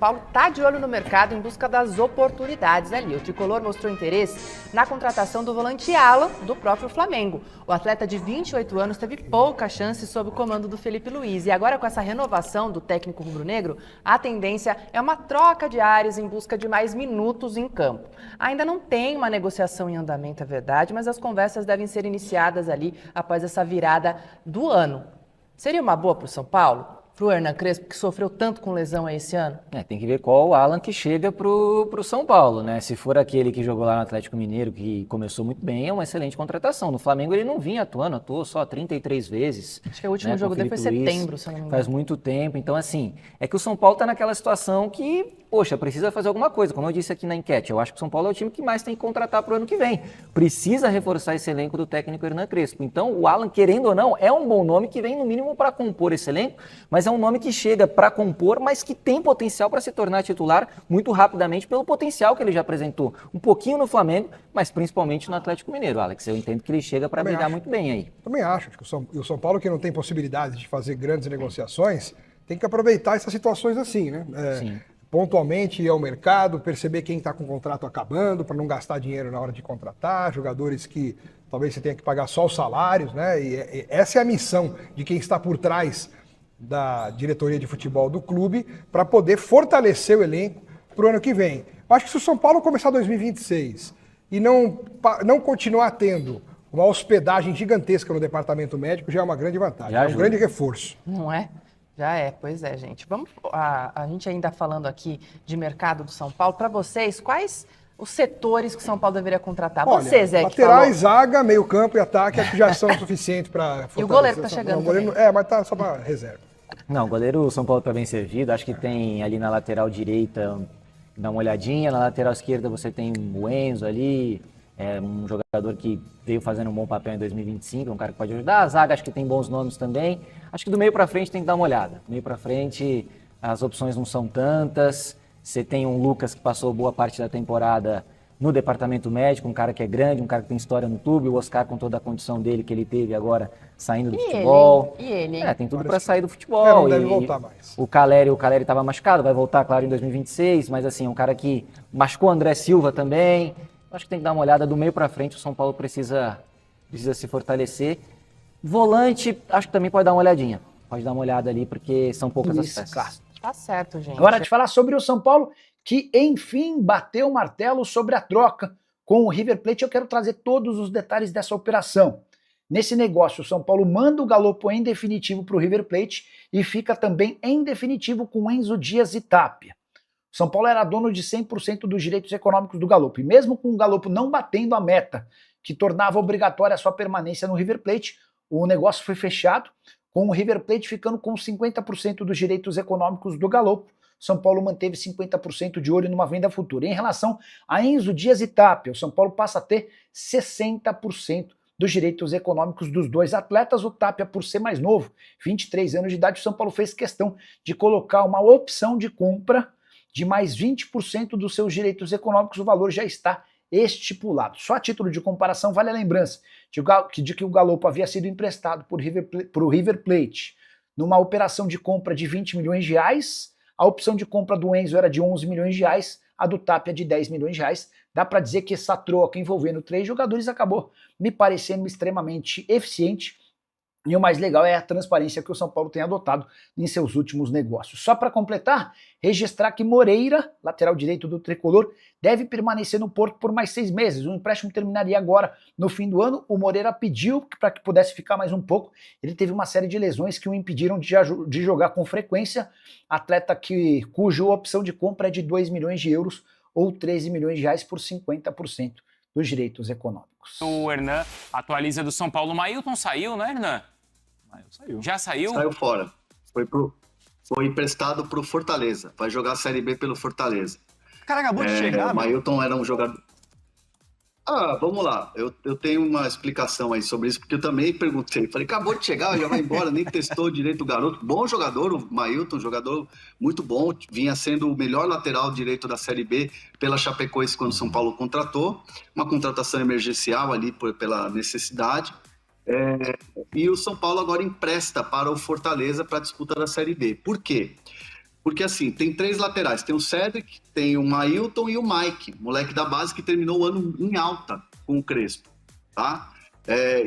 Paulo está de olho no mercado em busca das oportunidades ali. O tricolor mostrou interesse na contratação do volante Alan, do próprio Flamengo. O atleta de 28 anos teve pouca chance sob o comando do Felipe Luiz. E agora, com essa renovação do técnico rubro-negro, a tendência é uma troca de ares em busca de mais minutos em campo. Ainda não tem uma negociação em andamento, é verdade, mas as conversas devem ser iniciadas ali após essa virada do ano. Seria uma boa para o São Paulo? Para o Hernan Crespo, que sofreu tanto com lesão aí esse ano? Tem que ver qual o Alan que chega pro São Paulo, né? Se for aquele que jogou lá no Atlético Mineiro, que começou muito bem, é uma excelente contratação. No Flamengo ele não vinha atuou só 33 vezes. Acho que o último jogo dele foi setembro, se eu não me engano. Faz muito tempo, então assim, é que o São Paulo está naquela situação que, poxa, precisa fazer alguma coisa. Como eu disse aqui na enquete, eu acho que o São Paulo é o time que mais tem que contratar pro ano que vem. Precisa reforçar esse elenco do técnico Hernan Crespo. Então o Alan, querendo ou não, é um bom nome que vem no mínimo para compor esse elenco, mas é um nome que chega para compor, mas que tem potencial para se tornar titular muito rapidamente pelo potencial que ele já apresentou. Um pouquinho no Flamengo, mas principalmente no Atlético Mineiro, Alex. Eu entendo que ele chega para brigar muito bem aí. Também acho que o São Paulo, que não tem possibilidade de fazer grandes negociações, tem que aproveitar essas situações assim, né? Sim. Pontualmente ir ao mercado, perceber quem está com o contrato acabando, para não gastar dinheiro na hora de contratar, jogadores que talvez você tenha que pagar só os salários, né? E essa é a missão de quem está por trás da diretoria de futebol do clube, para poder fortalecer o elenco para o ano que vem. Eu acho que se o São Paulo começar 2026 e não continuar tendo uma hospedagem gigantesca no departamento médico, já é uma grande vantagem, é um grande reforço. Não é? Já é, pois é, gente. A gente ainda falando aqui de mercado do São Paulo, para vocês, quais os setores que o São Paulo deveria contratar? Olha, Você, Zé, que laterais, falou. zaga, meio campo e ataque, acho que já são suficientes para fortalecer. E o goleiro tá chegando também. Mas tá só para reserva. Não, o goleiro São Paulo está bem servido. Acho que tem ali na lateral direita, dá uma olhadinha. Na lateral esquerda você tem o Enzo ali, um jogador que veio fazendo um bom papel em 2025, um cara que pode ajudar. A zaga acho que tem bons nomes também. Acho que do meio para frente tem que dar uma olhada. Do meio para frente as opções não são tantas. Você tem um Lucas que passou boa parte da temporada no departamento médico, um cara que é grande, um cara que tem história no clube, o Oscar com toda a condição dele que ele teve agora saindo do futebol. E ele? Tem tudo para sair do futebol. Não deve voltar mais. O Caleri estava machucado, vai voltar, claro, em 2026, mas assim, um cara que machucou o André Silva também. Acho que tem que dar uma olhada do meio para frente, o São Paulo precisa se fortalecer. Volante, acho que também pode dar uma olhadinha. Pode dar uma olhada ali, porque são poucas as peças. Claro. Tá certo, gente. Agora de falar sobre o São Paulo, que enfim bateu o martelo sobre a troca com o River Plate. Eu quero trazer todos os detalhes dessa operação. Nesse negócio, o São Paulo manda o Galopo em definitivo para o River Plate e fica também em definitivo com Enzo Dias e Tapia. O São Paulo era dono de 100% dos direitos econômicos do Galopo, e mesmo com o Galopo não batendo a meta que tornava obrigatória a sua permanência no River Plate, o negócio foi fechado, com o River Plate ficando com 50% dos direitos econômicos do Galopo. São Paulo manteve 50% de olho numa venda futura. Em relação a Enzo Dias e Tapia, o São Paulo passa a ter 60% dos direitos econômicos dos dois atletas. O Tapia, por ser mais novo, 23 anos de idade, o São Paulo fez questão de colocar uma opção de compra de mais 20% dos seus direitos econômicos. O valor já está estipulado. Só a título de comparação, vale a lembrança de que o Galopo havia sido emprestado por o River Plate numa operação de compra de 20 milhões de reais. A opção de compra do Enzo era de 11 milhões de reais, a do Tapia de 10 milhões de reais. Dá para dizer que essa troca envolvendo 3 jogadores acabou me parecendo extremamente eficiente. E o mais legal é a transparência que o São Paulo tem adotado em seus últimos negócios. Só para completar, registrar que Moreira, lateral direito do Tricolor, deve permanecer no Porto por mais 6 meses. O empréstimo terminaria agora no fim do ano. O Moreira pediu para que pudesse ficar mais um pouco. Ele teve uma série de lesões que o impediram de jogar com frequência. Atleta cuja opção de compra é de 2 milhões de euros ou 13 milhões de reais por 50% dos direitos econômicos. O Hernan atualiza do São Paulo. O Mailton saiu, né, Hernan? Saiu. Já saiu? Saiu fora. Foi emprestado pro Fortaleza. Vai jogar a Série B pelo Fortaleza. O cara acabou de chegar, O Mailton era um jogador... Vamos lá. Eu tenho uma explicação aí sobre isso, porque eu também perguntei. Falei, acabou de chegar, já vai embora, nem testou direito o garoto. Bom jogador, o Mailton, jogador muito bom. Vinha sendo o melhor lateral direito da Série B pela Chapecoense quando o São Paulo contratou. Uma contratação emergencial ali pela necessidade. E o São Paulo agora empresta para o Fortaleza para a disputa da Série B. Por quê? Porque assim, tem 3 laterais. Tem o Cedric, tem o Mailton e o Mike, moleque da base que terminou o ano em alta com o Crespo, tá?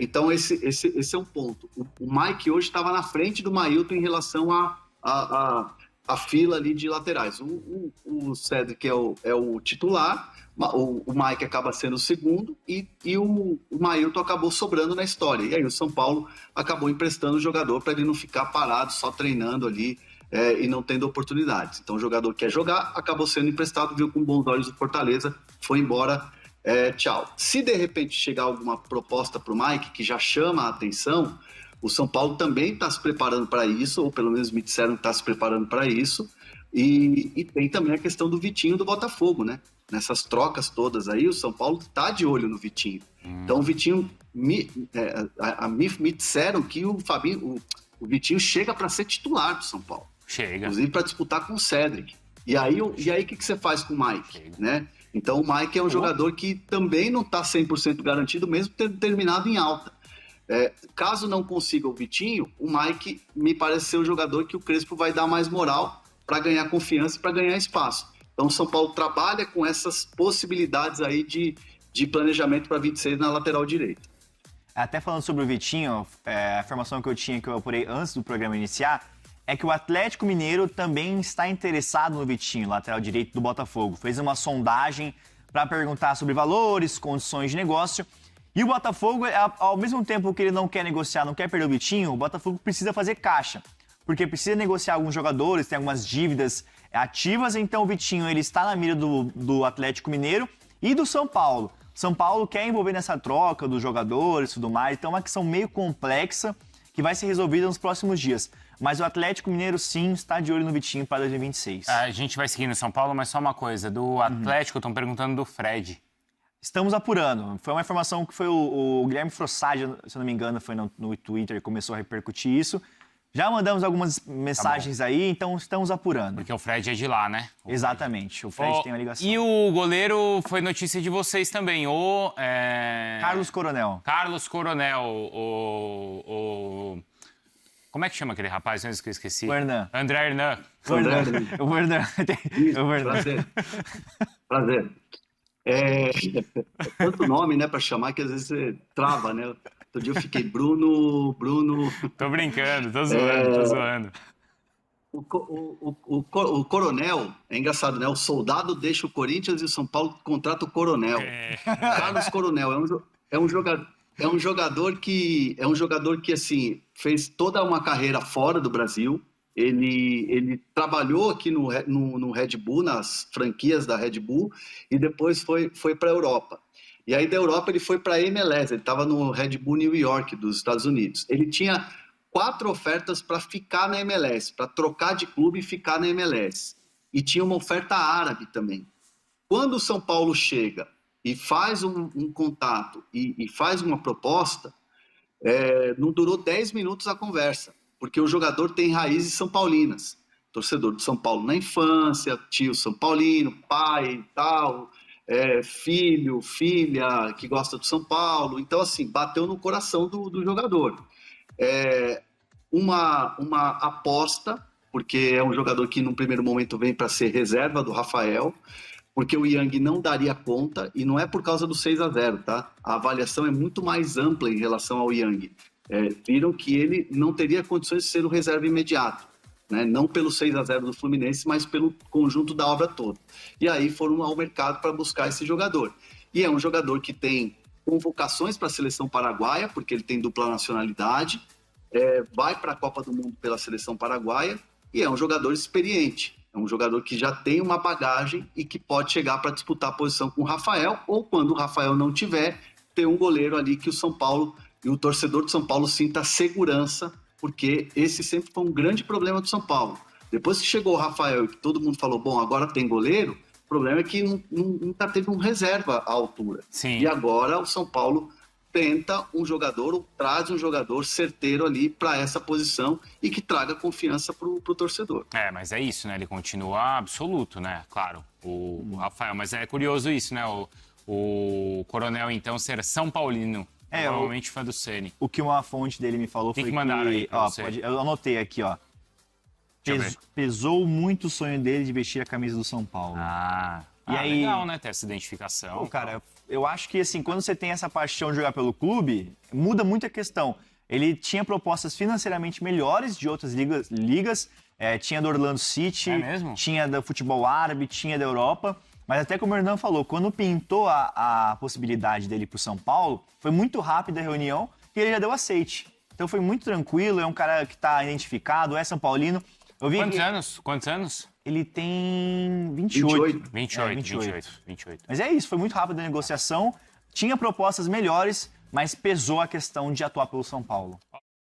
Então esse é um ponto. O Mike hoje estava na frente do Mailton em relação à fila ali de laterais. O Cedric é o titular, o Mike acaba sendo o segundo e o Mailton acabou sobrando na história. E aí o São Paulo acabou emprestando o jogador para ele não ficar parado, só treinando ali e não tendo oportunidades. Então o jogador quer jogar, acabou sendo emprestado, viu com bons olhos o Fortaleza, foi embora, tchau. Se de repente chegar alguma proposta para o Mike que já chama a atenção, o São Paulo também está se preparando para isso, ou pelo menos me disseram que está se preparando para isso. E tem também a questão do Vitinho do Botafogo, né? Nessas trocas todas aí, o São Paulo está de olho no Vitinho. Então o Vitinho, me disseram que o Vitinho chega para ser titular do São Paulo. Chega. Inclusive para disputar com o Cedric. E aí o que você faz com o Mike? Né? Então o Mike é um jogador que também não está 100% garantido, mesmo tendo terminado em alta. Caso não consiga o Vitinho, o Mike me parece ser o jogador que o Crespo vai dar mais moral para ganhar confiança e para ganhar espaço. Então o São Paulo trabalha com essas possibilidades aí de planejamento para 26 na lateral direita. Até falando sobre o Vitinho, a informação que eu tinha, que eu apurei antes do programa iniciar, é que o Atlético Mineiro também está interessado no Vitinho, lateral direito do Botafogo. Fez uma sondagem para perguntar sobre valores, condições de negócio. E o Botafogo, ao mesmo tempo que ele não quer negociar, não quer perder o Vitinho, o Botafogo precisa fazer caixa. Porque precisa negociar alguns jogadores, tem algumas dívidas ativas, então o Vitinho ele está na mira do Atlético Mineiro e do São Paulo. São Paulo quer envolver nessa troca dos jogadores e tudo mais, então é uma questão meio complexa que vai ser resolvida nos próximos dias. Mas o Atlético Mineiro, sim, está de olho no Vitinho para 2026. A gente vai seguir no São Paulo, mas só uma coisa. Do Atlético, estão perguntando do Fred. Estamos apurando. Foi uma informação que foi o Guilherme Frossard, se eu não me engano, foi no Twitter, começou a repercutir isso. Já mandamos algumas mensagens aí, então estamos apurando. Porque o Fred é de lá, né? Exatamente, o Fred tem uma ligação. E o goleiro foi notícia de vocês também, Carlos Coronel. Carlos Coronel, Como é que chama aquele rapaz? Eu esqueci. O Hernan. André Hernan. O Hernan. Prazer. Tanto nome, né, para chamar que às vezes você trava, né? Outro dia eu fiquei Bruno... Tô brincando, tô zoando. O Coronel, é engraçado, né? O soldado deixa o Corinthians e o São Paulo contrata o Coronel. Carlos Coronel é um jogador que assim, fez toda uma carreira fora do Brasil. Ele trabalhou aqui no Red Bull, nas franquias da Red Bull, e depois foi para a Europa. E aí da Europa ele foi para a MLS, ele estava no Red Bull New York, dos Estados Unidos. Ele tinha 4 ofertas para ficar na MLS, para trocar de clube e ficar na MLS. E tinha uma oferta árabe também. Quando o São Paulo chega e faz um contato e faz uma proposta, não durou 10 minutos a conversa, porque o jogador tem raízes são paulinas. Torcedor de São Paulo na infância, tio São Paulino, pai e tal, filho, filha que gosta do São Paulo. Então, assim, bateu no coração do jogador. Uma aposta, porque é um jogador que no primeiro momento vem para ser reserva do Rafael, porque o Yang não daria conta, e não é por causa do 6-0, tá? A avaliação é muito mais ampla em relação ao Yang. Viram que ele não teria condições de ser o reserva imediato, né? Não pelo 6-0 do Fluminense, mas pelo conjunto da obra toda. E aí foram ao mercado para buscar esse jogador. E é um jogador que tem convocações para a seleção paraguaia, porque ele tem dupla nacionalidade, vai para a Copa do Mundo pela seleção paraguaia, e é um jogador experiente. É um jogador que já tem uma bagagem e que pode chegar para disputar a posição com o Rafael, ou quando o Rafael não tiver, ter um goleiro ali que o São Paulo e o torcedor de São Paulo sinta segurança, porque esse sempre foi um grande problema do São Paulo. Depois que chegou o Rafael e que todo mundo falou, bom, agora tem goleiro, o problema é que nunca teve um reserva à altura. Sim. E agora o São Paulo tenta um jogador, ou traz um jogador certeiro ali para essa posição e que traga confiança pro torcedor. Mas é isso, né? Ele continua absoluto, né? Claro, o Rafael. Mas é curioso isso, né? O Coronel, então, ser São Paulino. Provavelmente fã do Ceni. O que uma fonte dele me falou foi que... mandaram aí pra você? Eu anotei aqui, ó. Pesou muito o sonho dele de vestir a camisa do São Paulo. E aí, legal, né? Ter essa identificação. Pô, cara, eu acho que assim, quando você tem essa paixão de jogar pelo clube, muda muito a questão. Ele tinha propostas financeiramente melhores de outras ligas, tinha do Orlando City, tinha do futebol árabe, tinha da Europa, mas até como o Hernan falou, quando pintou a possibilidade dele ir pro São Paulo, foi muito rápida a reunião e ele já deu aceite. Então foi muito tranquilo, é um cara que tá identificado, é São Paulino. Quantos anos? Ele tem 28. 28. Mas é isso, foi muito rápido a negociação, tinha propostas melhores, mas pesou a questão de atuar pelo São Paulo.